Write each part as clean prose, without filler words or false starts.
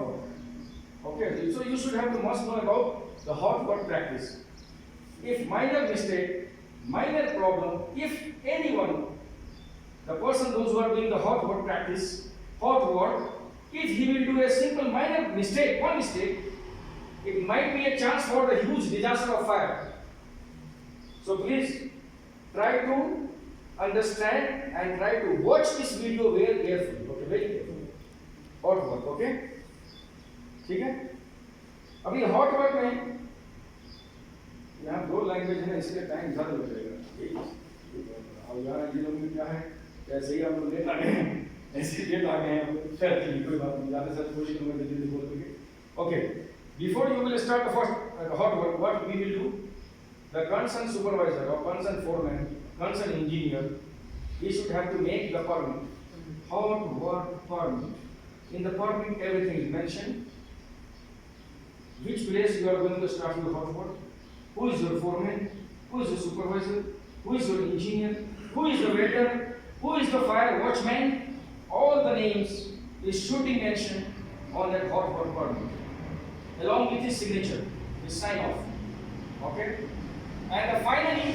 work. Okay, so you should have to must know about the hot work practice. If minor mistake, minor problem, if anyone, the person those who are doing the hot work practice, hot work, if he will do a simple minor mistake, one mistake, it might be a chance for the huge disaster of fire. So please try to understand and try to watch this video very carefully. Okay, very carefully. Hot work, okay? ठीक है? अभी hot work में यहाँ दो language है, इसलिए time ज़्यादा लग जाएगा। अब यार ये लोग में क्या है? ऐसे ही आप लोग लेट आ गए हैं, ऐसे लेट आ गए हैं, खैर चलिए कोई बात नहीं, ज़्यादा से कोशिश करूँगा जल्दी बोल सके। Okay, before you will start the first hot work, what we will do? The concerned supervisor or concerned foreman, concerned engineer, he should have to make the permit. Hot work permit. In the permit, everything is mentioned. Which place you are going to start your hot work? Who is your foreman? Who is your supervisor? Who is your engineer? Who is the welder? Who is the fire watchman? All the names is should be mentioned on that hot work permit, along with his signature, his sign off. Okay? And finally,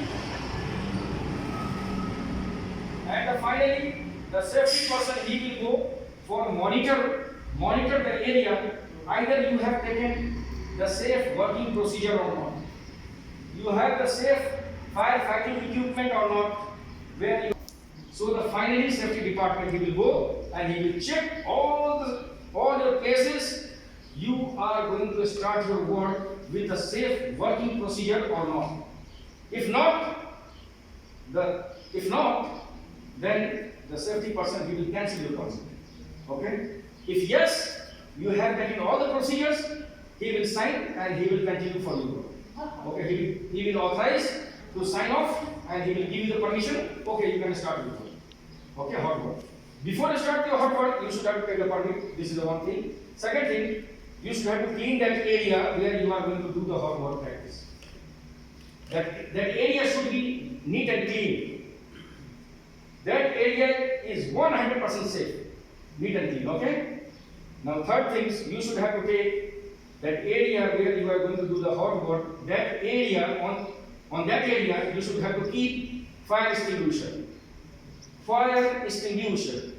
the safety person, he will go for monitor the area. Either you have taken the safe working procedure or not. You have the safe firefighting equipment or not. So the finally safety department, he will go and he will check all your places. You are going to start your work with a safe working procedure or not. If not, then the safety person, he will cancel your contract. Okay? If yes, you have taken all the procedures, he will sign and he will continue for your work. Okay? He will authorize to sign off and he will give you the permission. Okay, you can start your work. Okay, hot work. Before you start your hot work, you should have to take the permit. This is the one thing. Second thing, you should have to clean that area where you are going to do the hot work practice. That area should be neat and clean. That area is 100% safe, neat and clean. Okay? Now, third things, you should have to take that area where you are going to do the hot work. That area, on that area, you should have to keep fire extinguisher. Fire extinguisher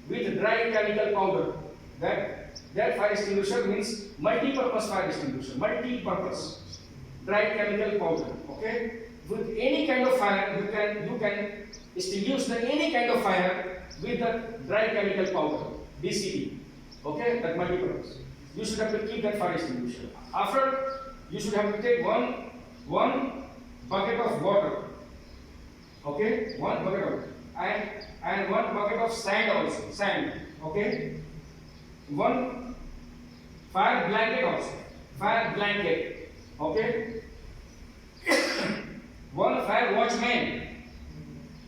with dry chemical powder. That fire extinguisher means multi-purpose fire extinguisher. Multi-purpose dry chemical powder. Okay? With any kind of fire, you can extinguish any kind of fire with the dry chemical powder, DCP. Okay? That multi-purpose. You should have to keep that fire extinguisher. After, you should have to take one bucket of water. Okay? One bucket of water. And one bucket of sand also. Sand. Okay? One fire blanket also. Fire blanket. Okay? One fire watchman.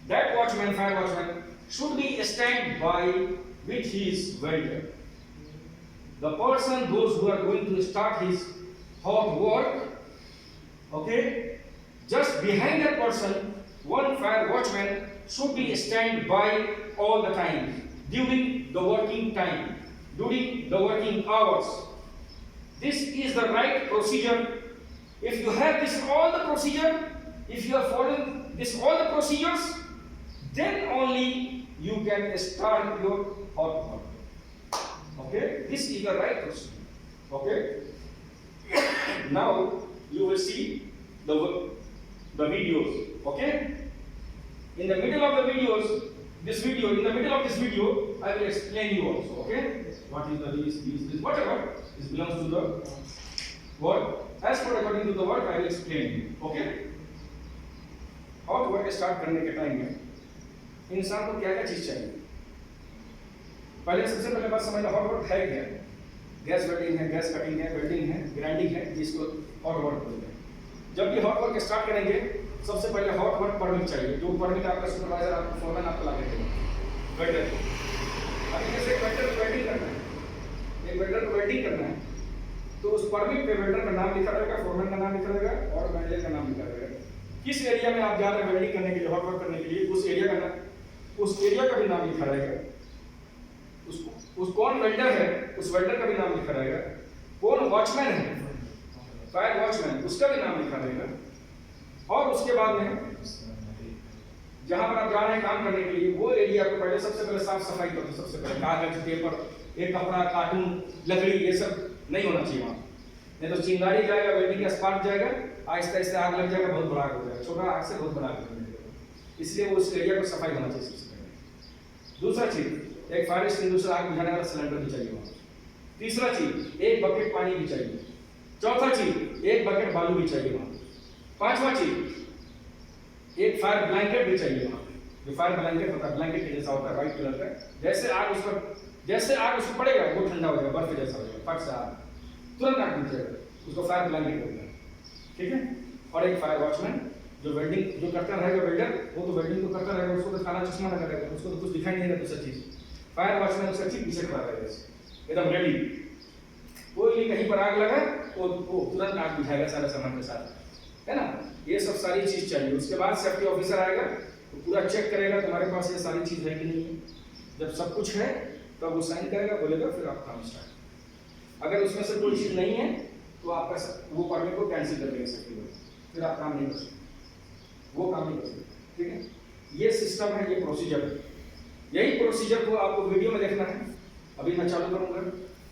That fire watchman, should be stand by with his welder. The person, those who are going to start his hot work, okay, just behind that person, one fire watchman should be stand by all the time, during the working time, during the working hours. This is the right procedure. If you have this all the procedure, if you are following this all the procedures, then only you can start your hot work. Okay, this is the right procedure. Okay. Now you will see the videos. Okay. In the middle of the videos, in the middle of this video, I will explain you also. Okay. What is this, whatever this belongs to the word. As for according to the word, I will explain you. Okay. Hot work start करने के time में इंसान को क्या क्या चीज चाहिए? पहले सबसे पहले बात समझना, हॉट वर्क है क्या? गैस वेल्डिंग है, गैस कटिंग है, वेल्डिंग है, ग्राइंडिंग है, जिसको हॉट वर्क बोलते हैं। जब भी हॉट वर्क स्टार्ट करेंगे, सबसे पहले हॉट वर्क परमिट चाहिए। जो परमिट आपका सुपरवाइजर, आपका फोरमैन आपको ला के देगा। वेल्डर को अभी जैसे वेल्डर को वेल्डिंग करना है, एक वेल्डर को वेल्डिंग करना है, तो उस परमिट पे वेल्डर का नाम लिखा रहेगा, फोरमैन का नाम लिखा रहेगा और मैनेजर का नाम लिखा रहेगा। किस एरिया में आप जा रहे हैं वेल्डिंग करने के लिए, हॉट वर्क करने के लिए, उस एरिया का नाम, उस एरिया का भी नाम लिखा रहेगा, उस कौन वेल्डर है उस वेल्डर का भी नाम लिखा रहेगा, कौन वॉचमैन है फायर वॉचमैन उसका भी नाम लिखा रहेगा, और उसके बाद में जहां पर आप जा रहे हैं काम करने के लिए वो एरिया को पहले सबसे पहले साफ सफाई कर दो। सबसे पहले कागज पेपर, एक कपड़ा, कार्टून, लकड़ी, ये सब नहीं होना चाहिए वहां, नहीं तो चिंगारी जाएगा, वेल्डिंग का स्पार्क जाएगा, आहिस्ता आहिस्ता आग लग जाएगा, बहुत बड़ा आग हो जाएगा, छोटा आग से बहुत बड़ा आग हो जाएगा। इसलिए वो उस एरिया को सफाई होना चाहिए सबसे पहले। दूसरा चीज एक फायर एक्सटिंग्विशर, आग बुझाने वाला सिलेंडर भी चाहिए वहां। तीसरा चीज एक बकेट पानी भी चाहिए। चौथा चीज एक बकेट बालू भी चाहिए वहां। पांचवा चीज एक फायर ब्लैंकेट भी चाहिए वहां। जो फायर ब्लैंकेट होता है, ब्लैंकेट के जैसा होता है, व्हाइट कलर का, जैसे आग उस पर पड़ेगा वो ठंडा हो जाएगा, बर्फ जैसा हो जाएगा, फट से आग तुरंत आग बुझ जाएगा, उसको फायर ब्लैंकेट बोलते हैं, ठीक है। और एक फायर वॉचमैन जो वेल्डिंग जो करता रहेगा, वेल्डर वो तो वेल्डिंग तो करता रहेगा, उसको तो काला चश्मा लगा रहेगा, उसको तो कुछ दिखाई नहीं देगा दूसरा चीज। फायर वॉचमैन उसका ठीक पीछे खड़ा रहेगा एकदम रेडी, कोई भी कहीं पर आग लगा तो वो तुरंत आग बुझाएगा सारे सामान के साथ, है ना। ये सब सारी चीज चाहिए। उसके बाद सेफ्टी ऑफिसर आएगा तो पूरा चेक करेगा तुम्हारे पास ये सारी चीज है कि नहीं है। जब सब कुछ है तब वो साइन करेगा, बोलेगा, फिर आप काम स्टार्ट। अगर उसमें से कोई चीज नहीं है तो आपका वो परमिट को कैंसिल कर देगा सेफ्टी वाले, फिर आप काम नहीं कर सकते, वो काम नहीं कर सकते, ठीक है। ये सिस्टम है, ये प्रोसीजर है। यही प्रोसीजर को आपको वीडियो में देखना है। अभी मैं चालू करूंगा,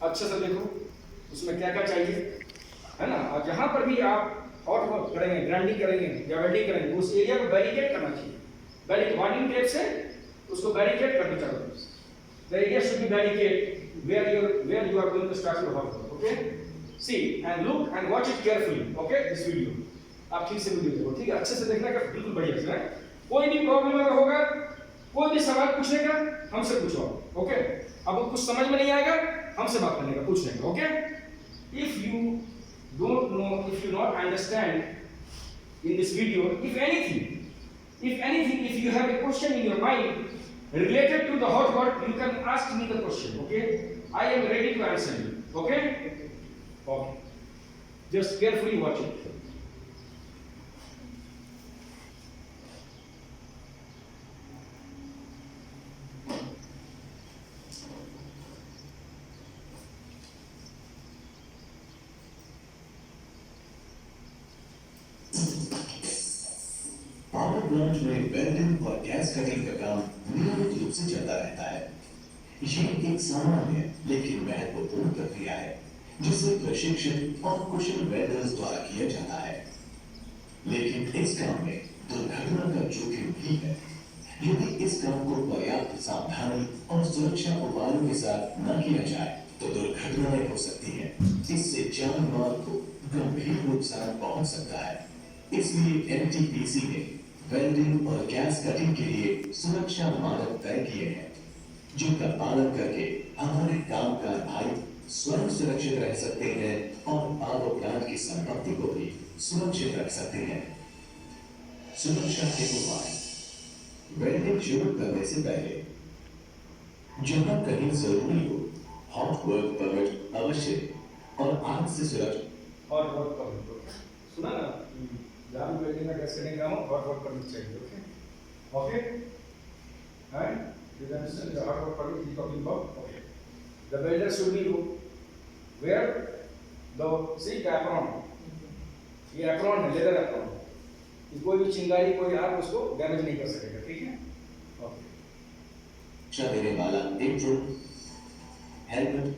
अच्छे से देखो उसमें क्या क्या चाहिए, है ना। और जहां पर भी आप हॉट वर्क करेंगे, ग्राइंडिंग करेंगे या वेल्डिंग करेंगे, उस एरिया को बैरिकेड करना चाहिए। वार्निंग टेप से उसको बैरिकेड करना चाहिए। The area should be barricaded where you are going to start your hot work. Okay? See and look and watch it carefully. Okay? This video. आप ठीक से वीडियो देखो, ठीक है, अच्छे से देखना का बिल्कुल बढ़िया से। कोई भी प्रॉब्लम अगर होगा, कोई भी सवाल पूछने का हमसे पूछो, ओके। अब कुछ समझ में नहीं आएगा हमसे बात करने का, पूछने का, okay. If you don't know, if you not understand in this video, if anything, if you have a question in your mind related to the hot work, you can ask me the question, okay? I am ready to answer you, okay? Okay. Just carefully watch it. Power plant में welding और gas cutting का काम नियमित रूप से चलता रहता है। ये एक सामान्य लेकिन महत्वपूर्ण प्रक्रिया है जिसे प्रशिक्षित और कुशल वेल्डर्स द्वारा किया जाता है। लेकिन इस काम में दुर्घटना का जोखिम भी है। यदि इस काम को पर्याप्त सावधानी और सुरक्षा उपायों के साथ न किया जाए तो दुर्घटनाएं हो सकती हैं। इससे जान माल को गंभीर नुकसान पहुंच सकता है। इसलिए एनटीपीसी ने वेल्डिंग और गैस कटिंग के लिए सुरक्षा मानक तय किए हैं, जिनका पालन करके हमारे कामगार भाई स्वयं सुरक्षित रह सकते हैं और पावर प्लांट की संपत्ति को भी सुरक्षित रख सकते हैं। सुरक्षा के उपाय: वेल्डिंग शुरू करने से पहले जहां कहीं जरूरी हो हॉट वर्क परमिट अवश्य और आग से सुरक्षित हॉट वर्क परमिट, सुना ना, जहाँ भी वेल्डिंग का गैस कटिंग का हो हॉट वर्क परमिट चाहिए, okay. And you understand the hot work permit we talking about? Okay. The welder should be where the see apron. ये apron है, leather apron. कोई भी चिंगारी, कोई आग उसको डैमेज नहीं कर सकेगा, ठीक है? ओके। सुरक्षा देने वाला एप्रोन, हेलमेट,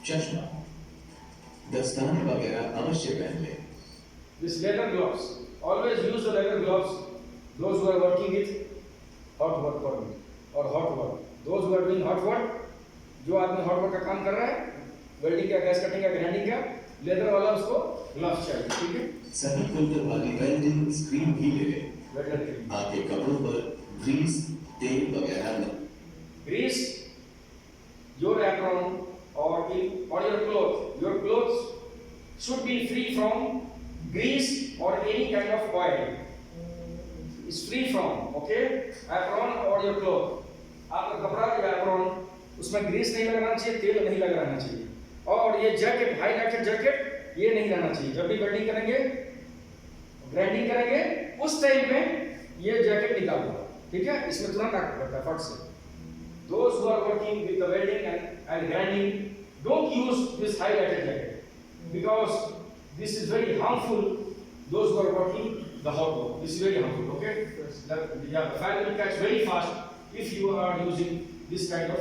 चश्मा, दस्ताने वगैरह अवश्य पहन लें। This leather gloves. Always use the leather gloves. Those who are working with hot work permit or hot work. Those who are doing hot work, जो आदमी hot work का काम कर रहा है, वेल्डिंग का, गैस कटिंग का, ग्राइंडिंग का, लेदर वाला उसको ग्लव्स चाहिए, ठीक है? सभी फिल्टर वाली वेल्डिंग स्क्रीन भी ले लें। वेल्डर के लिए आपके कपड़ों पर ग्रीस, तेल वगैरह न। grease your apron or your clothes should be free from grease or any kind of oil. Is free from, okay? Apron or your cloth. आपका कपड़ा या apron उसमें ग्रीस नहीं लगाना चाहिए, तेल नहीं लगाना चाहिए, और ये जैकेट, हाई जैकेट जैकेट ये नहीं रहना चाहिए। जब भी वेल्डिंग करेंगे, ग्राइंडिंग करेंगे, उस टाइम में ये जैकेट निकाल दो, ठीक है, इसमें तुरंत आग पकड़ता है फट से। Those who are working with the welding and grinding, don't use this highlighted jacket because this is very harmful. Those who are working the hot work, this is very harmful. Okay, the fire will catch very fast if you are using this kind of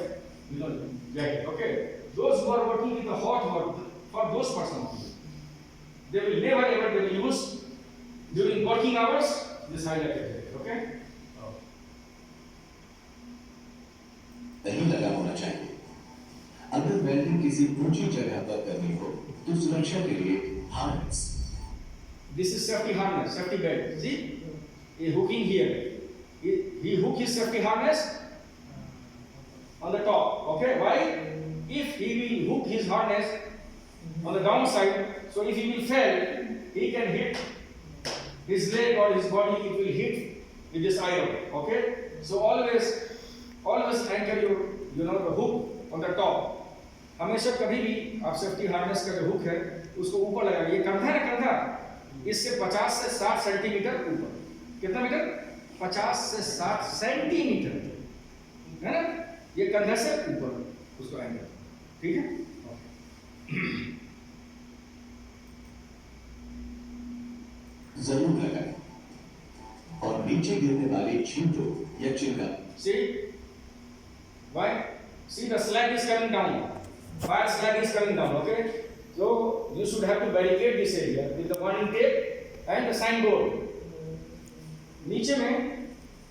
jacket. Okay, those who are working with the hot work, for those persons, they will never ever they will use during working hours this highlighted jacket. Okay. नहीं लगा होना चाहिए। अगर welding किसी ऊंची जगह पर करनी हो तो सुरक्षा के लिए harness. This is safety harness, safety belt. See, a hooking here. He hook his safety harness on the top. Okay, why? If he will hook his harness on the downside, so if he will fall, he can hit his leg or his body. It will hit with this iron. Okay, so always anchor your the hook on the top. हमेशा कभी भी आप safety harness का जो hook है उसको ऊपर लगाइए। कंधा है ना, कंधा इससे 50 से 60 सेंटीमीटर ऊपर। कितना मीटर? 50 से 60 सेंटीमीटर, है ना, ये कंधे से ऊपर उसको एंकर, ठीक है। जरूर लगाएं और नीचे गिरने वाले छींटों या चिंगारी। Why? See, the slag is coming down. Fire slag is coming down. Okay. So you should have to barricade this area with the warning tape and the signboard. नीचे में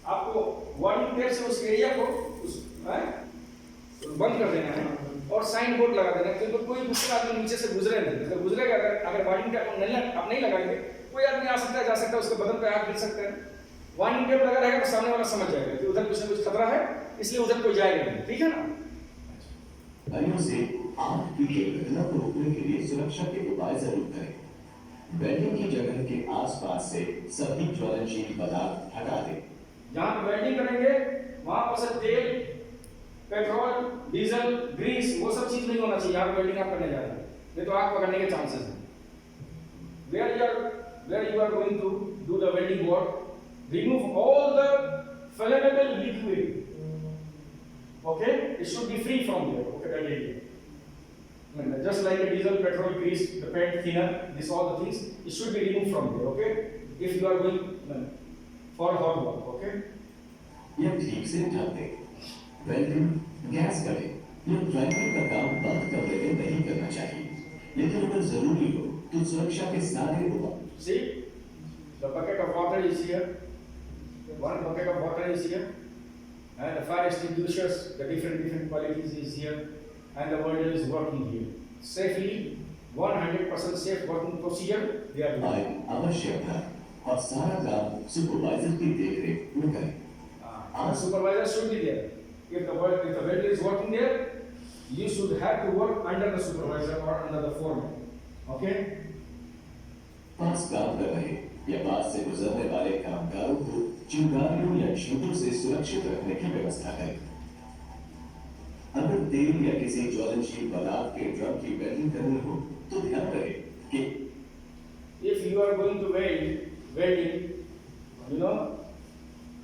आपको warning tape से उस एरिया को बंद कर देना है और साइन बोर्ड लगा देना है, क्योंकि कोई दूसरा आदमी नीचे से गुजरे नहीं। अगर गुजरेगा, अगर वार्निंग टेप आप नहीं लगाएंगे, कोई आदमी आ सकता है, जा सकता है, उसके बदन पे आग गिर सकता है। वार्निंग टेप लगा रहेगा तो सामने वाला समझ जाएगा कि उधर कुछ न कुछ खतरा है, इसलिए उधर कोई जाएगा नहीं, ठीक है ना। भाइयों से आग की दुर्घटना को रोकने के लिए सुरक्षा के उपाय जरूर करें। वेल्डिंग की जगह के आसपास से सभी ज्वलनशील पदार्थ हटा दें। जहाँ पे वेल्डिंग करेंगे वहां पर से तेल, पेट्रोल, डीजल, ग्रीस, वो सब चीज नहीं होना चाहिए। यहाँ वेल्डिंग आप करने जा रहे हैं, नहीं तो आग पकड़ने के चांसेस हैं। Where you are going to do the welding work, remove all the flammable liquid. Okay, it should be free from there. Okay, that area. Just like a diesel, petrol, grease, the paint, thinner, this all the things, it should be removed from there. Okay, if you are going for hot work. Okay. यह ठीक से ढक दें। Welding, gas cutting या grinding का काम बंद कमरे में नहीं करना चाहिए, लेकिन अगर जरूरी हो तो सुरक्षा के सारे उपाय। See, the bucket of water is here. One bucket of water is here, and the fire extinguishers, the different qualities is here, and the welder is working here safely, 100% safe working procedure. They are doing. आवश्यक है और सारा काम supervisor की देखरेख में करें। The supervisor should be there. If the welder is working there, you should have to work under the supervisor or under the foreman. Okay? पास काम कर रहे या पास से गुजरने वाले कामगारों को चिंगारियों या छींटों से सुरक्षित रखने की व्यवस्था करें। अगर तेल या किसी ज्वलनशील पदार्थ के ड्रम की वेल्डिंग करनी हो तो ध्यान रहे कि if you are going to welding,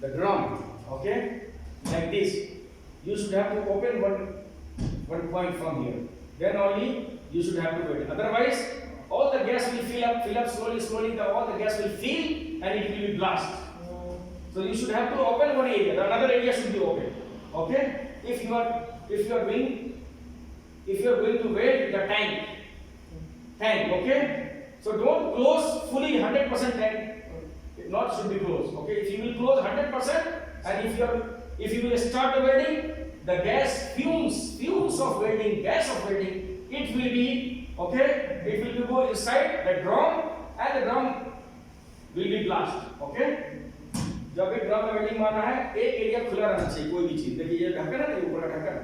the drum, okay, like this, you should have to open one point from here. Then only you should have to weld. Otherwise, all the gas will fill up slowly. All the gas will fill and it will be blast. So you should have to open one area. Another area should be open. Okay? If you are going to weld the tank, okay? So don't close fully 100% tank. Not should be closed. Okay? If you will close 100%, and if you will start the welding, the fumes of welding, gas of welding, it will be, okay? It will go inside the drum, and the drum will be blast. Okay? जब एक drum में welding मारना है, एक area खुला रहना चाहिए। कोई भी चीज, देखिए ये ढक्कन है ना, ये ऊपर का ढक्कन,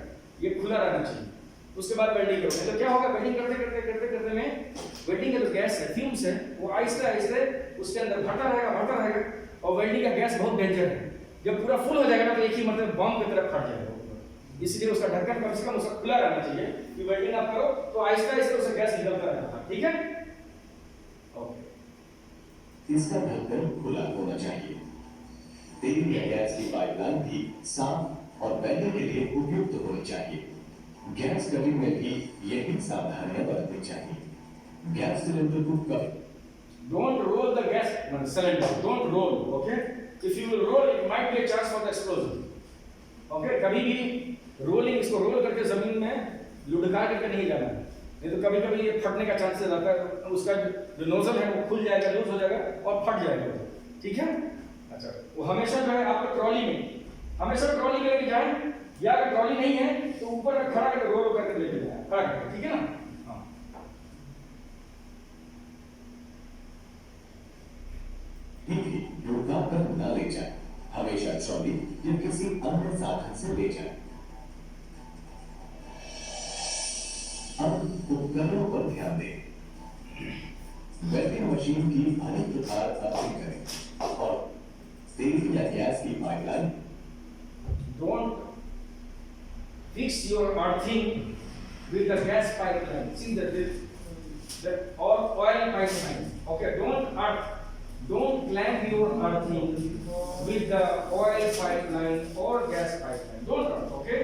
ये खुला रहना चाहिए। उसके बाद वेल्डिंग करोगे तो क्या होगा, वेल्डिंग करते में वेल्डिंग का जो गैस है, फ्यूम्स है, वो आहिस्ते उसके अंदर भरता रहेगा और वेल्डिंग का गैस बहुत डेंजर है। जब पूरा फुल हो जाएगा ना तो एक ही मतलब बम की तरफ फट जाएगा। इसलिए उसका ढक्कन कम से कम उसका खुला रहना चाहिए कि वेल्डिंग आप करो तो आहिस्ते उससे गैस निकलता रहेगा। ठीक है, ओके। इसका ढक्कन खुला होना चाहिए। तेल या गैस की पाइपलाइन भी साफ और बैठने के लिए उपयुक्त होनी चाहिए। गैस कटिंग में भी यही सावधानियां बरतनी चाहिए। गैस सिलेंडर को कभी Don't roll the gas cylinder. Don't roll. Okay? If you will roll, it might be a chance for the explosion. Okay? कभी भी रोलिंग इसको रोल करके जमीन में लुढ़का करके नहीं जाना है, नहीं तो कभी कभी ये फटने का चांसेस रहता है। उसका जो नोजल है वो खुल जाएगा, लूज हो जाएगा और फट जाएगा। ठीक है? अच्छा, वो हमेशा जो है आपको ट्रॉली में, हमेशा ट्रॉली में लेके जाए, या अगर ट्रॉली नहीं है तो ऊपर में खड़ा करके रोल करके लेके जाए, खड़ा करके। ठीक है ना? लुढ़का कर न ले जाए, हमेशा ट्रॉली या किसी अन्य साधन से ले जाए। अब उपकरणों पर ध्यान दें। वेल्डिंग मशीन की भली प्रकार अर्थिंग करें और तेल या गैस की pipeline. Don't fix your earthing with the gas pipeline. See that or oil pipeline. Okay, don't clamp your earthing with the oil pipeline or gas pipeline. Don't earth, okay?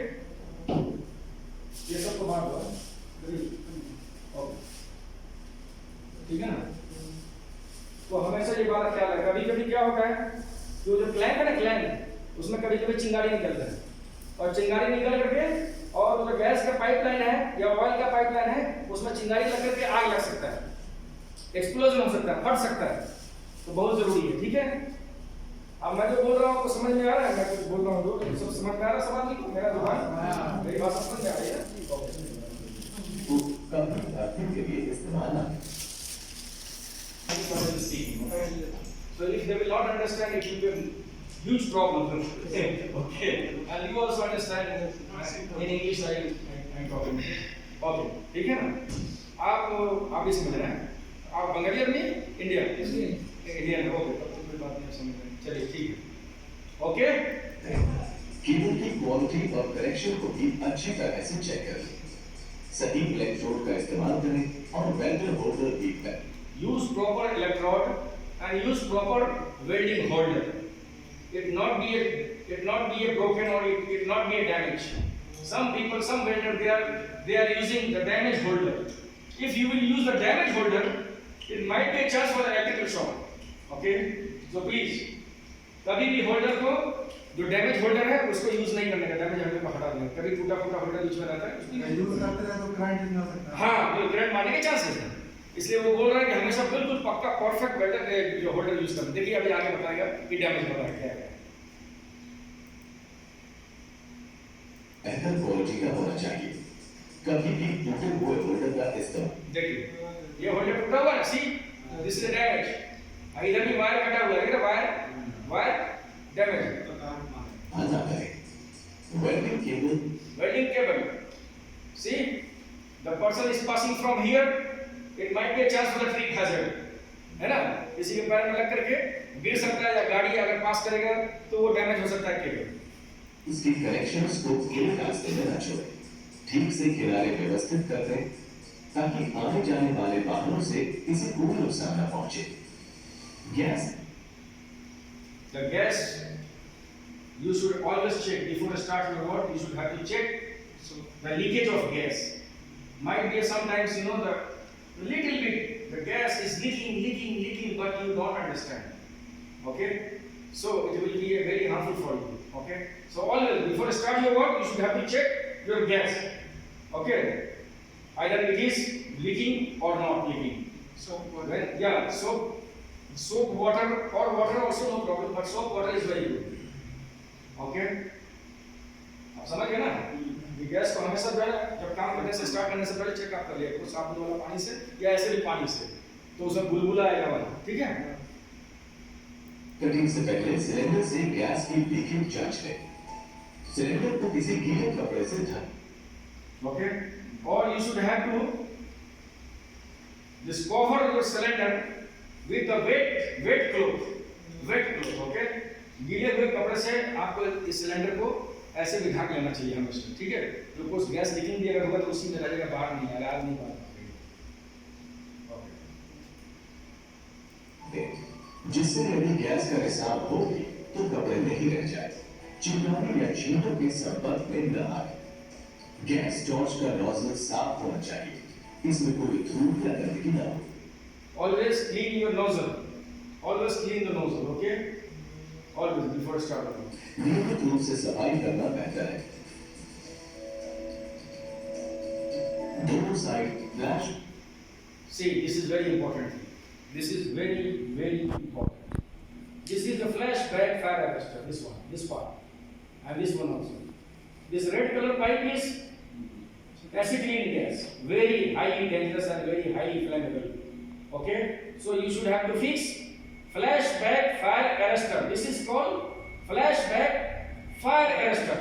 ये सब तो बात हुआ। Okay. ठीक है ना? तो हमेशा ये बात ख्याल है। कभी कभी क्या होता है, जो क्लैंप है ना, क्लैंप, उसमें कभी कभी चिंगारी निकलता है, और चिंगारी निकल करके, और जो गैस का पाइपलाइन है या ऑयल का पाइपलाइन है, उसमें चिंगारी लग करके आग लग सकता है, एक्सप्लोजन हो सकता है, फट सकता है। तो बहुत जरूरी है। ठीक है? अब मैं जो बोल रहा हूँ समझ में आ रहा है? मैं कुछ बोल रहा हूँ तो सब समझ में आ रहा है? सवाल नहीं, मेरा दुकान मेरी बात समझ में आ रही है? अर्थिंग के लिए इस्तेमाल ना करें। So if they will not understand, it will be a huge problem. Okay. And you also understand in English I'm talking. Okay. ठीक है ना? आप भी समझ रहे हैं? आप बंगाली आदमी? इंडियन हो गए, तो कोई बात नहीं, समझ रहे हैं। चलिए ठीक है। ओके? केबल की क्वालिटी और कनेक्शन को भी अच्छी तरह से चेक करें। सही इलेक्ट्रोड का इस्तेमाल करें और वेल्डर होल्डर भी करें। Use proper electrode and use proper welding holder. It not be a broken, or it not be a damage. Some people, some welder, they are using the damaged holder. If you will use the damaged holder, it might be a chance for the electrical shock. Okay? So please, कभी भी holder को, जो damage holder है उसको use नहीं करने का, damage holder को हटा देना। कभी टूटा फूटा होल्डर बीच में रहता है, उसको यूज करते हैं तो करंट नहीं हो सकता। हाँ, तो करंट मारने के चांसेस हैं, इसलिए वो बोल रहा है कि हमेशा बिल्कुल पक्का परफेक्ट वेल्डर जो होल्डर यूज करना। देखिए अभी आगे बताएगा कि डैमेज हो रहा है क्या है। बेहतर क्वालिटी का होना चाहिए। कभी भी टूटे हुए होल्डर का इस्तेमाल। देखिए ये होल्डर टूटा हुआ है, सी दिस इज डैमेज। इधर भी वायर कटा हुआ है, देखिए वायर डैमेज ना करें। Welding cable, see the person is passing from here, it might be a chance for the trip hazard, है ना? किसी के पैर में लग करके गिर सकता है, या गाड़ी अगर पास करेगा तो वो डैमेज हो सकता है केबल। इसकी कनेक्शंस को एक रास्ते में न छोड़ें। ठीक से किनारे व्यवस्थित कर दें ताकि आने जाने वाले वाहनों से किसी को भी नुकसान न पहुंचे। Gas, the gas, you should always check before you start your work. You should have to check the leakage of gas. Might be sometimes, you know, the little bit the gas is leaking, but you don't understand. Okay, so it will be very harmful for you. Okay, so always before you start your work, you should have to check your gas. Okay, either it is leaking or not leaking. Soap water or water also no problem, but soap water is very good. Okay, आप समझ गए ना? Gas को हमेशा जो है जब काम करने से स्टार्ट करने से पहले चेकअप कर लिया करो, साबुन वाला पानी से या ऐसे भी पानी से, तो उसमें बुलबुला आएगा वाला। ठीक है? कटिंग से पहले सिलेंडर से गैस की लीकेज जांच लें। सिलेंडर को किसी गीले कपड़े से ढक। Okay, or you should have to just cover your cylinder with a wet cloth. Okay, गीले हुए कपड़े से आपको इस सिलेंडर को ऐसे भी ढक लेना चाहिए हमेशा। ठीक है? तो कुछ गैस लीकिंग भी अगर होगा तो उसी में रहेगा, बाहर नहीं आएगा, आग नहीं बाहर। जिससे यदि गैस का रिसाव होगी तो कपड़े नहीं रह जाए, चिंगारी या छींटों के संपर्क में न आए। गैस टॉर्च का नोजल साफ होना चाहिए, इसमें कोई धूल या गंदगी न हो। Always clean your nozzle. Always clean the nozzle, okay? Always before starting. नियमित रूप से सफाई करना बेहतर है। दोनों side flash. See, this is very important. This is very, very important. This is the flashback fire arrestor. This one, this part, and this one also. This red color pipe is acetylene gas, very highly dangerous and very highly flammable. Okay, so you should have to fix flashback fire arrestor. This is called flashback fire arrestor.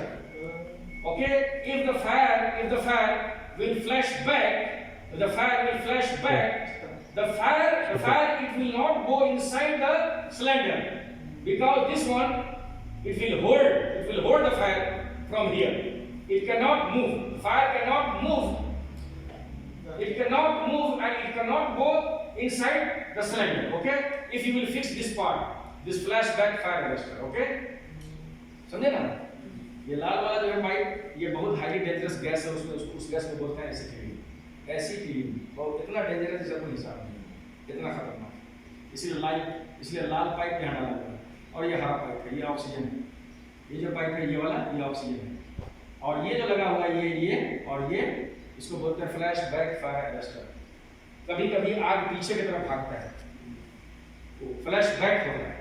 Okay, if the fire will flash back, the fire will flash back. The fire, it will not go inside the cylinder, because this one, it will hold the fire from here. It cannot move. Fire cannot move. It cannot move and it cannot go inside the cylinder. Okay? If you will fix this part, this flashback fire arrestor. Okay? समझे ना? ये लाल वाला जो है pipe, ये बहुत highly dangerous gas है, उसमें उस गैस को बोलते हैं एसिटिलीन। और इतना डेंजरस जिसका कोई हिसाब नहीं, इतना खतरनाक। इसलिए लाल पाइप यहाँ डाला हुआ है, और ये हरा पाइप है, ये ऑक्सीजन है। ये जो पाइप है ये वाला, ये ऑक्सीजन है, और ये जो लगा हुआ है ये और ये, इसको बोलते हैं फ्लैश बैक फायर अरेस्टर। कभी कभी आग पीछे की तरफ भागता है, तो फ्लैश बैक होता है,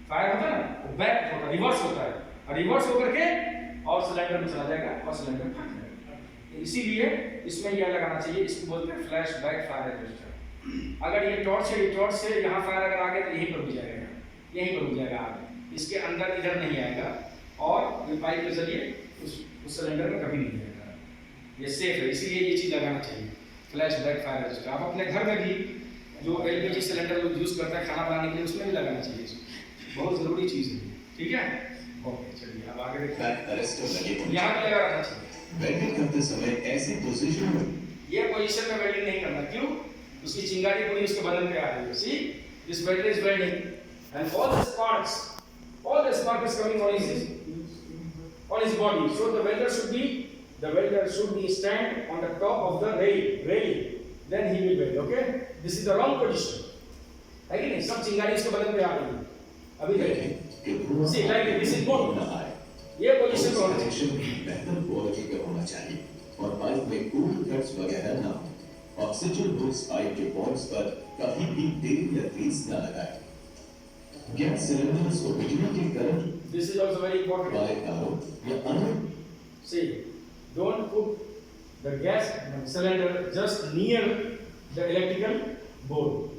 फायर होता है ना, वो बैक होता है, रिवर्स होता है, और रिवर्स होकर के और सिलेंडर में चला जाएगा और सिलेंडर भाग जाएगा। इसीलिए इसमें यह लगाना चाहिए, इसको बोलते हैं फ्लैश बैक फायर अरेस्टर। अगर ये टॉर्च है, ये टॉर्च से यहाँ फायर अगर आ गया तो यहीं पर रुक जाएगा, यहीं पर रुक जाएगा आग, इसके अंदर इधर नहीं आएगा, और ये पाइप के जरिए उस सिलेंडर में कभी नहीं जाएगा। ये सेफ है, इसीलिए ये चीज़ लगाना चाहिए, फ्लैश बैक फायर अरेस्टर। आप अपने घर में भी जो LPG सिलेंडर लोग यूज़ करते हैं खाना बनाने के लिए, उसमें भी लगाना चाहिए, बहुत ज़रूरी चीज़ है। ठीक है, ओके, चलिए अब आगे देखते हैं। यहाँ पे लगा रखना चाहिए। वेल्डिंग करते समय ऐसी पोजीशन में, ये पोजीशन में वेल्डिंग नहीं करना, क्यों? उसकी चिंगारी पूरी उसके बदन पे आ रही है। सी, this welder is welding and all the spark is coming on his body. So the welder should be stand on the top of the railing, then he will weld. Okay, this is the wrong position, है कि नहीं? सब चिंगारी उसके बदन पे आ रही है। अभी देखिए, see like this is good, ये पोजीशन पे होना चाहिए। बेहतर क्वालिटी का होना चाहिए, और पाइप में कूल थ्रेड्स वगैरह ना हो। ऑक्सीजन होल्स पाइप के पॉइंट्स पर कभी भी तेल या ग्रीस न लगाएं। गैस सिलेंडर्स को बिजली के current, This is also very important. वाले तारों या अन्य, See, don't put the gas cylinder just near the electrical board.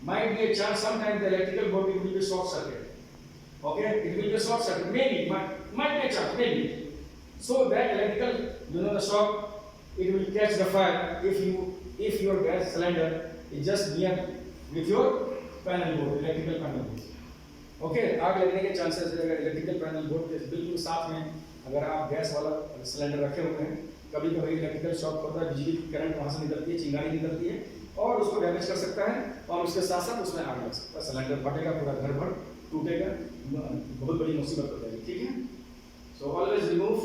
Might be a chance sometimes the electrical board it will be short circuit. Okay, it will be short circuit. Maybe, might be a chance, maybe. So that electrical, the shock, it will catch the fire if your gas cylinder is just near with your panel board, electrical panel board. Okay, आग लगने के chances है। अगर electrical panel board के बिल्कुल साथ में अगर आप गैस वाला सिलेंडर रखे हुए हैं, कभी कभी इलेक्ट्रिकल शॉक होता है, बिजली की करंट वहाँ से निकलती है, चिंगारी निकलती है, और उसको डैमेज कर सकता है, और उसके साथ साथ उसमें आग लग सकता है, सिलेंडर फटेगा, पूरा घर भर टूटेगा, बहुत बड़ी मुसीबत हो जाएगी। ठीक है, so always remove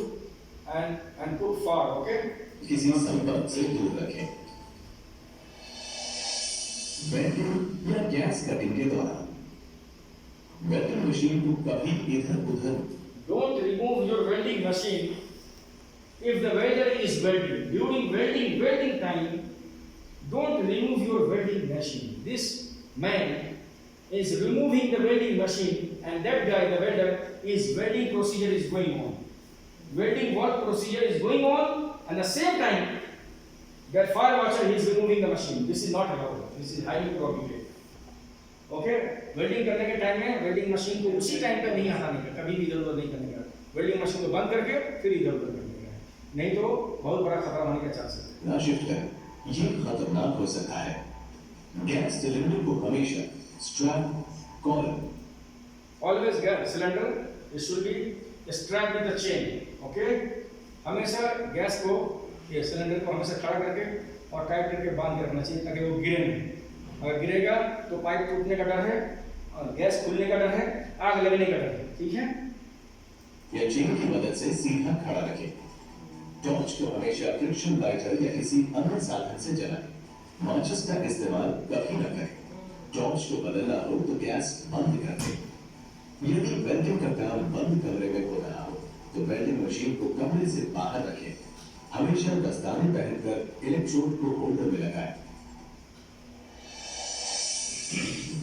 and put far. Okay, किसी संपर्क से दूर रखें। वेल्डिंग या गैस कटिंग के दौरान वेल्डिंग मशीन को कभी इधर उधर, don't remove your welding machine if the welder is welding. During welding time, don't remove your welding machine. This man is removing the welding machine, and that guy, the welder, is welding procedure is going on. Welding work procedure is going on, and the same time, that fire watcher he is removing the machine. This is not allowed. This is highly prohibited. Okay? Welding करने के time में welding machine को उसी time पे नहीं हटाने का, कभी भी इधर उधर नहीं करने का। वेल्डिंग मशीन को बंद करके फिर इधर उधर करने का, नहीं तो बहुत बड़ा खतरा होने का चांस है। ना शिफ्ट करें, ये खतरनाक हो सकता है। गैस सिलेंडर को हमेशा strap collar, always gas cylinder it should be strap with the chain. Okay, हमेशा गैस को, ये सिलेंडर को हमेशा खड़ा करके और टाइट करके बांध के रखना चाहिए, ताकि वो गिरे नहीं। अगर गिरेगा तो पाइप टूटने का डर है, और गैस खुलने का डर है, आग लगने का डर है, ठीक है। या चेन की मदद से सीधा खड़ा रखें। टॉर्च को हमेशा फ्रिक्शन लाइटर या किसी अन्य साधन से जलाएं। माचिस का इस्तेमाल कभी न करें। टॉर्च को बदलना हो तो गैस बंद कर दें। यदि वेल्डिंग का काम बंद कमरे में हो रहा हो तो वेल्डिंग मशीन को कमरे से बाहर रखें। हमेशा दस्ताने पहनकर इलेक्ट्रोड को होल्डर में लगाएं।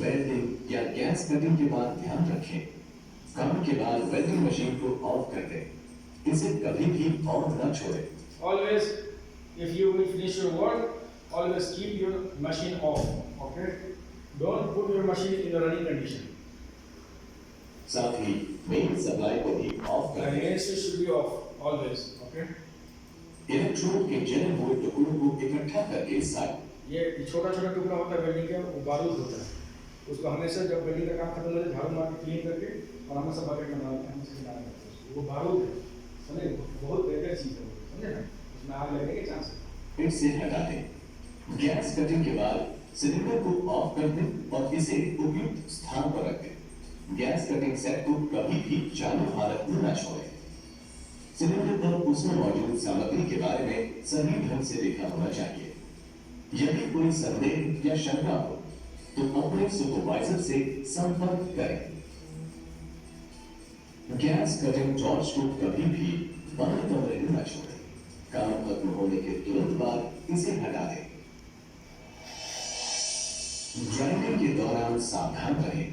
वेल्डिंग या गैस कटिंग के बाद ध्यान रखें, काम के बाद वेल्डिंग मशीन को ऑफ कर दें। इसे कभी भी ऑन न छोड़ें। Always, if you will finish your work, always keep your machine off. Okay? Don't put your machine in the running condition. साथ ही मेन सप्लाई को भी ऑफ The कर दें। main switch should be off always. Okay? Electrode के जले हुए टुकड़ों को इकट्ठा करके साइड ये छोटा छोटा टुकड़ा होता है वेल्डिंग का, वो बारूद होता है। उसको हमेशा जब वेल्डिंग का काम खत्म हो जाए झाड़ू मार के क्लीन करके और हमेशा बकेट में डालते हैं, हमेशा डालते हैं। वो बारूद है, समझे? बहुत बेहतर चीज़ है वो, समझे ना? उसमें आग लगने के चांस है। इसे हटा दें। गैस कटिंग के बाद सिलेंडर को ऑफ कर दें और इसे उपयुक्त स्थान पर रख दें। गैस कटिंग सेट को कभी भी चालू हालत में न छोड़ें। सिलेंडर पर उसमें मौजूद सामग्री के बारे में सही ढंग से लिखा होना चाहिए। यदि कोई संदेह या शंका हो तो अपने सुपरवाइजर से संपर्क करें। गैस कटिंग टॉर्च को कभी भी बंद कमरे में न छोड़ें। काम खत्म होने के तुरंत बाद इसे हटा दें। ग्राइंडिंग के दौरान सावधान रहें।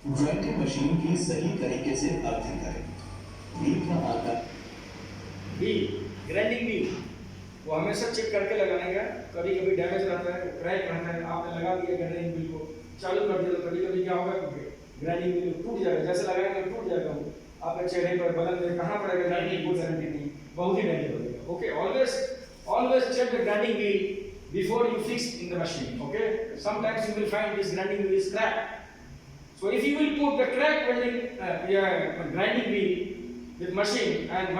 ग्राइंडिंग मशीन की सही तरीके से अर्थिंग करें। व्हील का आकार ग्राइंडिंग व्हील वो हमेशा चेक करके लगाने का। कभी कभी डैमेज रहता है, क्रैक रहता है, आपने लगा दिया ग्राइंडिंग व्हील को, चालू कर दिया तो कभी कभी क्या होगा, ग्राइंडिंग व्हील टूट जाएगा। जैसे लगाएंगे टूट जाएगा, वो आपके चेहरे पर बदन में कहाँ पड़ेगा ग्राइंडिंग, कोई गारंटी नहीं, बहुत ही डैमेज हो जाएगा। Okay, always check the grinding wheel before you fix in the machine. Okay, sometimes you will find this grinding wheel is cracked. So if you will put the cracked grinding wheel with machine, and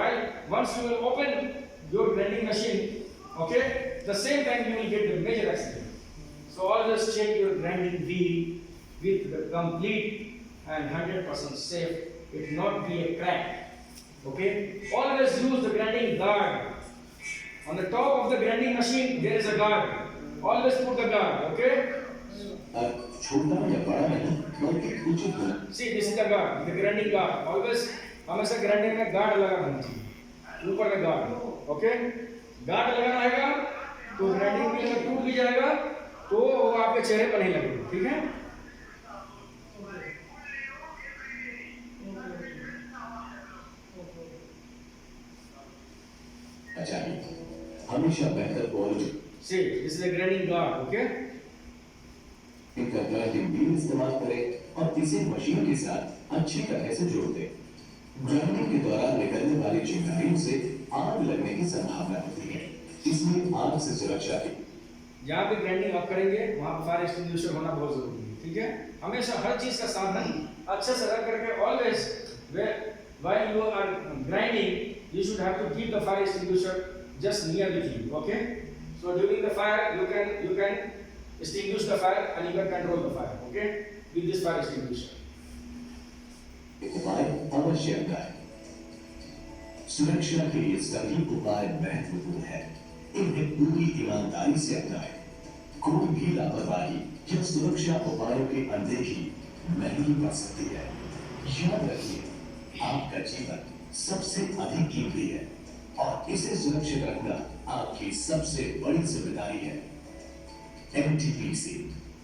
once you will open your grinding machine, okay, the same time you will get the major accident. So always check your grinding wheel with the complete and 100% safe. It not be a crack. Okay, always use the grinding guard. On the top of the grinding machine there is a guard. Always put the guard. Okay. छोटा या बड़ा नहीं बल्कि उचित होना। See, this is the guard, the grinding guard. Always हमेशा grinding में guard लगा होना चाहिए, ऊपर में गार्ड। ओके, गार्ड लगाना रहेगा तो ग्राइंडिंग व्हील में टूट भी जाएगा तो वो आपके चेहरे पर नहीं लगेगा। ठीक है। अच्छा, हमेशा बेहतर quality See, this is a grinding guard. Okay. इनका ग्राइंडिंग व्हील इस्तेमाल करें और इसे मशीन के साथ अच्छी तरह से जोड़ दें। ग्राइंडिंग के दौरान निकलने वाली चिंगारियों से आग लगने की संभावना होती है, इसलिए आग से सुरक्षा की जहाँ भी ग्राइंडिंग आप करेंगे वहाँ फायर एक्सटिंग्विशर होना बहुत जरूरी है। ठीक है, हमेशा हर चीज का साधन अच्छे से रख करके always while you are grinding you should have to keep the fire extinguisher just near with you. Okay, so during the fire you can extinguish the fire and you can control the fire. Okay, with this fire extinguisher. उपाय अवश्य अपनाएं। सुरक्षा के ये सभी उपाय महत्वपूर्ण है, इन्हें पूरी ईमानदारी से अपनाएं। कोई भी लापरवाही या सुरक्षा उपायों की अनदेखी महंगी पड़ सकती है। याद रखिए, आपका जीवन सबसे अधिक कीमती है और इसे सुरक्षित रखना आपकी सबसे बड़ी जिम्मेदारी है। एनटीपीसी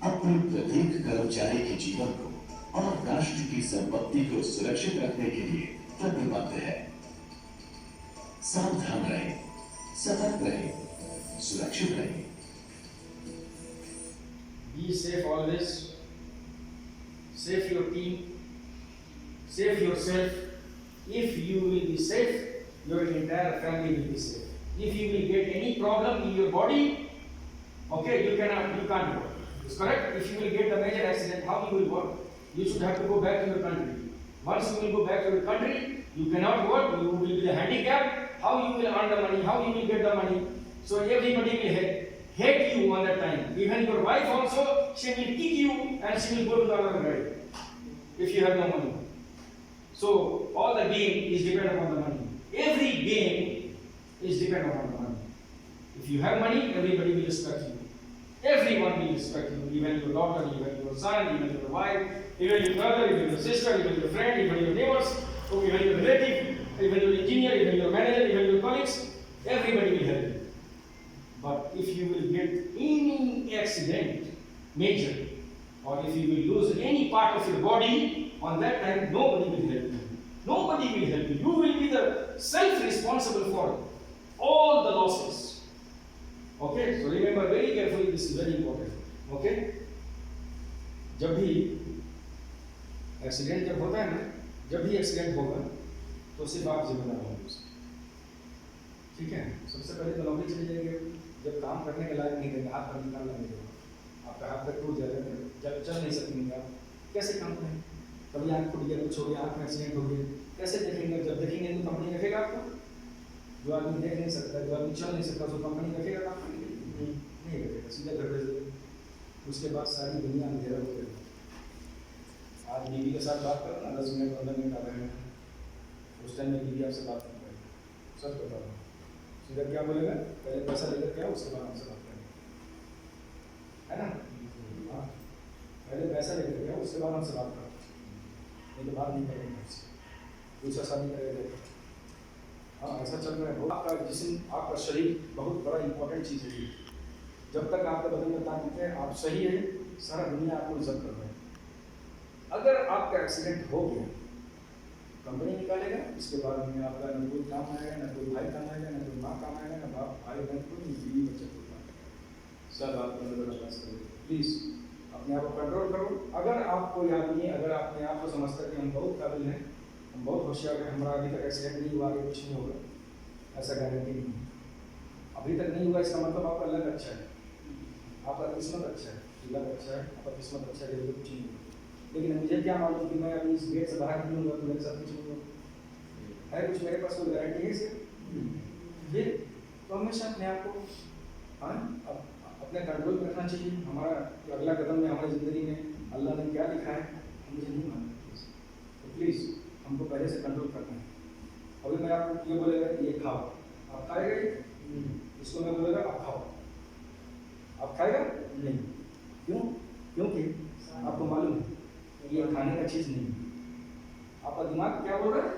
अपने प्रत्येक कर्मचारी के जीवन को और राष्ट्र की संपत्ति को सुरक्षित रखने के लिए प्रतिबद्ध है। सावधान रहें, सतर्क रहें, सुरक्षित रहें। Be safe always. Save your team. Save yourself. If you will be safe, your entire family will be safe. If you will get any problem in your body, okay, you can't work. It's correct. If you will get a major accident, how you will work? You should have to go back to your country. Once you will go back to your country, you cannot work. You will be handicapped. How you will earn the money? How you will get the money? So everybody will hate you on that time. Even your wife also, she will kick you and she will go to the other guy if you have no money. So all the game is dependent upon the money. Every game is dependent upon the money. If you have money, everybody will respect you. Everyone will respect you, even your daughter, even your son, even your wife, even your brother, even your sister, even your friend, even your neighbors, even your relative, even your engineer, even your manager, even your colleagues. Everybody will help you. But if you will get any accident, major, or if you will lose any part of your body, on that time nobody will help you. Nobody will help you. You will be the self-responsible for all the losses. Okay, so remember very carefully, this is very important. Okay, जब भी accident जब होता है ना, जब भी accident होगा तो सिर्फ आप जिम्मेदार होंगे उसके, ठीक है। सबसे पहले तो नौकरी चली जाएगी, जब काम करने के लायक नहीं रहेंगे, हाथ पर निकाल लेंगे, आपका हाथ पर टूट जाएगा, जब चल नहीं सकेंगे आप, कैसे काम करेंगे? कभी आँख फूट गया, कुछ हो गया, आँख में एक्सीडेंट हो गया, कैसे देखेंगे? जब देखेंगे तो कंपनी रखेगा आपको? जो आदमी देख नहीं सकता, जो आदमी चल नहीं सकता, तो कंपनी रखेगा कंपनी नहीं रखेगा, सीधा घर भेज देगा। उसके बाद सारी दुनिया अंधेरा हो जाएगी। आज बीवी के साथ बात करो ना, 10 मिनट 15 मिनट आधा घंटा, उस टाइम में बीवी आपसे बात नहीं करेगी, सच बता रहा हूँ। सीधा क्या बोलेगा? पहले पैसा लेकर क्या, उसके बाद हमसे बात करेंगे, है ना? हाँ, पहले पैसा लेकर क्या, उसके बाद हमसे बात करो, नहीं तो बात नहीं करेंगे हमसे, दूसरा शादी करेगा। हाँ, ऐसा चल रहा है। आपका जिस्म, आपका शरीर बहुत बड़ा इंपॉर्टेंट चीज़ है। जब तक आपका बदन में ताकत है, आप सही है, सारा दुनिया आपको इज्जत कर रहा है। अगर आपका एक्सीडेंट हो गया, कंपनी निकालेगा, इसके बाद में आपका न कोई काम आएगा, न कोई भाई काम आएगा, न कोई माँ काम आएगा, न बाप भाई बहन, कोई बीवी बच्चे को काम आएगा। सब आपको नजरअंदाज करेंगे। प्लीज़ अपने आप को कंट्रोल करो। अगर आप कोई आदमी, अगर अपने आप को समझता है कि हम बहुत काबिल हैं, हम बहुत होशियार हैं, हमारा अभी तक एक्सीडेंट नहीं हुआ, आगे कुछ नहीं होगा, ऐसा गारंटी नहीं है। अभी तक नहीं हुआ, इसका मतलब आपका लक अच्छा है, आपका किस्मत अच्छा है, लक अच्छा है, आपका किस्मत अच्छा है, कुछ नहीं होगा। लेकिन मुझे क्या मालूम कि मैं अभी इस गेट से बाहर निकलूंगा तो मेरे साथ कुछ नहीं होगा, है कुछ मेरे पास कोई गारंटी है इससे? फिर तो हमेशा अपने आप को, हाँ, अपने कंट्रोल में रखना चाहिए। हमारा अगला कदम में, हमारी ज़िंदगी में अल्लाह ने क्या लिखा है, मुझे नहीं मालूम, तो प्लीज़ हमको पहले से कंट्रोल करना है। अभी मैं आपको ये बोलेगा ये खाओ, आप खाएगा? इसको मैं बोलेगा आप खाओ, आप खाएगा? नहीं। क्यों? क्योंकि आपको मालूम है ये खाने का चीज़ नहीं है। आपका दिमाग क्या बोल रहा है?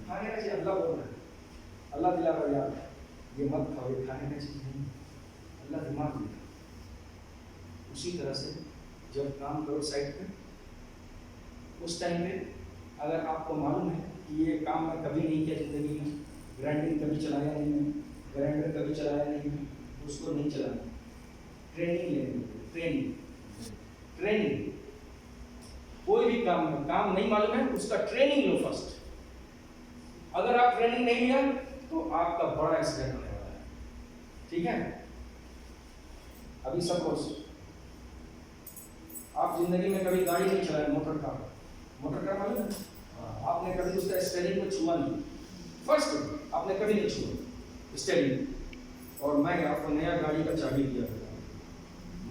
खाने का चीज़। अल्लाह बोल रहा है, अल्लाह दिला रहा है यार, ये मत खाओ, ये खाने का चीज़ नहीं है। अल्लाह दिमाग देता। उसी तरह से जब काम करो साइड पे, उस टाइम पे अगर आपको मालूम है कि ये काम मैं कभी नहीं किया ज़िंदगी में, ग्राइंडिंग कभी चलाया नहीं है, ग्राइंडर कभी चलाया नहीं है, उसको नहीं चलाना। ट्रेनिंग लेनी, ट्रेनिंग। कोई भी काम नहीं मालूम है, उसका ट्रेनिंग लो फर्स्ट। अगर आप ट्रेनिंग नहीं लिया तो आपका बड़ा एक्सीडेंट होने वाला है, ठीक है? अभी सपोज आप जिंदगी में कभी गाड़ी नहीं चलाए, मोटर कार मालूम है? आपने कभी उसका स्टीयरिंग को छुआ नहीं, फर्स्ट आपने कभी नहीं छुआ स्टीयरिंग, और मैं आपको नया गाड़ी का चाबी दिया,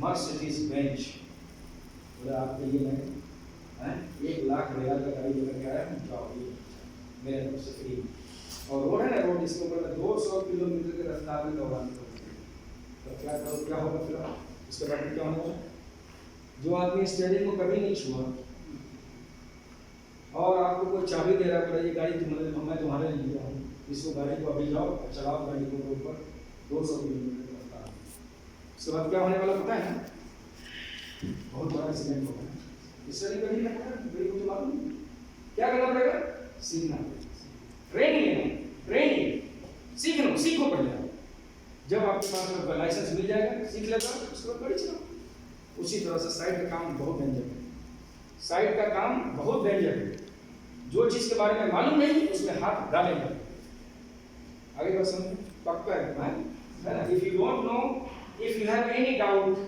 मर्सिडीज बेंज, बोला आपके लिए मैं 1 लाख रियाल का गाड़ी लेकर के आया हूँ, जाओ ये मेरे तरफ से फ्री। और रोड है ना, रोड इसके ऊपर मैं 200 किलोमीटर के रफ्तार में दौड़ाने को, तो क्या करो, क्या होगा फिर? इसके बाद क्या होगा? जो आदमी स्टीयरिंग को कभी नहीं छुआ और आपको कोई चाबी दे रहा है, ये गाड़ी मैं तुम्हारे लिए लिया हूँ, इसको गाड़ी को अभी जाओ चलाओ, गाड़ी को ऊपर 200 किलोमीटर रफ्तार। उसके बाद क्या होने वाला पता है ना? बहुत बड़ा एक्सीडेंट होगा। इससे नहीं कभी लगता है, मेरे को तो मालूम नहीं। क्या करना पड़ेगा? सीखना, ट्रेनिंग लेना, ट्रेनिंग सीखो पहले। जब आपके पास लाइसेंस मिल जाएगा, सीख लेगा, उसके बाद गाड़ी चलाओ। उसी तरह से साइड का काम बहुत डेंजर है, साइड का काम बहुत डेंजर है। जो चीज़ के बारे में मालूम नहीं उसमें हाथ डालेंगे, आगे बात समझ पक्का है ना? If you don't know, if you have any doubt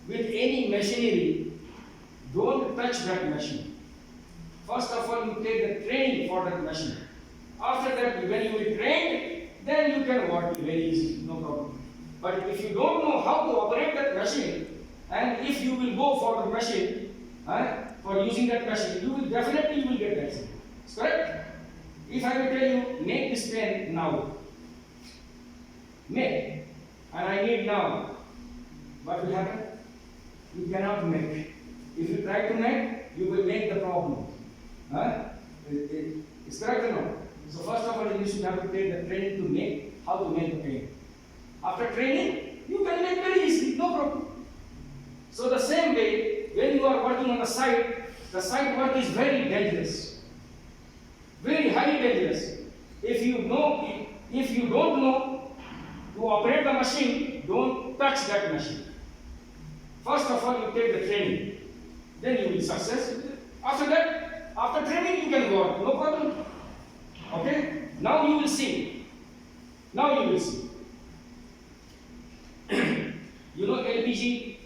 with any machinery, don't touch that machine. First of all, you take the training for that machine. After that, when you will train, then you can work very easy, no problem. But if you don't know how to operate that machine, and if you will go for the machine, for using that machine, you will definitely get accident. Is correct? If I will tell you, make this pen now, make, and I need now, what will happen? You cannot make. If you try to make, you will make the problem. It's correct or no? So first of all, you should have to take the training to make, how to make the pen. After training, you can make very easily, no problem. So the same way, when you are working on the site work is very dangerous. Very highly dangerous. If you don't know to operate the machine, don't touch that machine. First of all, you take the training, then you will success. After that, after training, you can work, no problem. Okay? Now you will see. Now you will see. You know LPG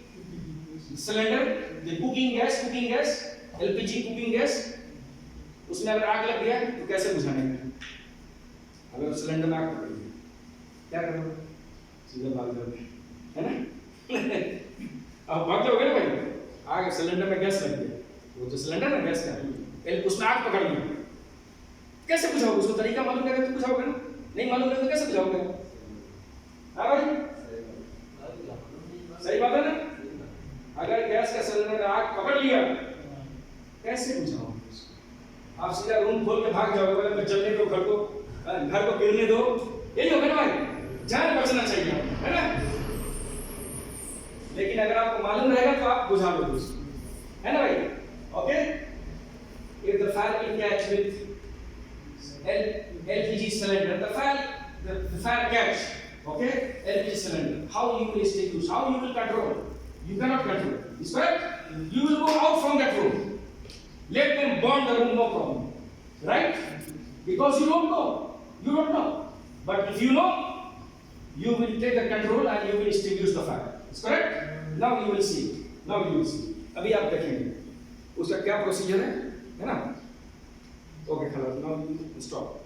cylinder, the cooking gas, LPG cooking gas. उसमें अगर आग लग गया तो कैसे बुझाने का? अगर सिलेंडर में आग पकड़ गई, क्या करोगे? सीधा भाग जाओगे, है ना? अब भाग जाओगे ना भाई? आग सिलेंडर में गैस लग गया, वो जो सिलेंडर में गैस का, उसमें आग पकड़ गई, कैसे बुझाओगे? उसको तरीका मालूम है तो बुझाओगे ना? नहीं मालूम है तो कैसे बुझाओगे? हाँ भाई, सही बात है ना? अगर गैस का सिलेंडर में आग पकड़ लिया, कैसे बुझाओगे? आप सीधा रूम खोल के भाग जाओगे, बोले चलने दो घर को गिरने दो, यही होगा ना भाई? जान बचना चाहिए, है ना? लेकिन अगर आपको मालूम रहेगा तो आप बुझा लोगे उसको, है ना भाई? Okay? If the fire will catch with LPG cylinder, the fire catch, okay? LPG cylinder, how you will stay loose, how you will control? You cannot control. Is correct? You will go out from that room. Let them burn the room, no problem. Right? Because you don't know. You don't know. But if you know, you will take the control and you will extinguish the fire. Is correct? Now you will see. Now you will see. अभी आप देखेंगे उसका क्या procedure है ना? Okay, खलास, now you stop.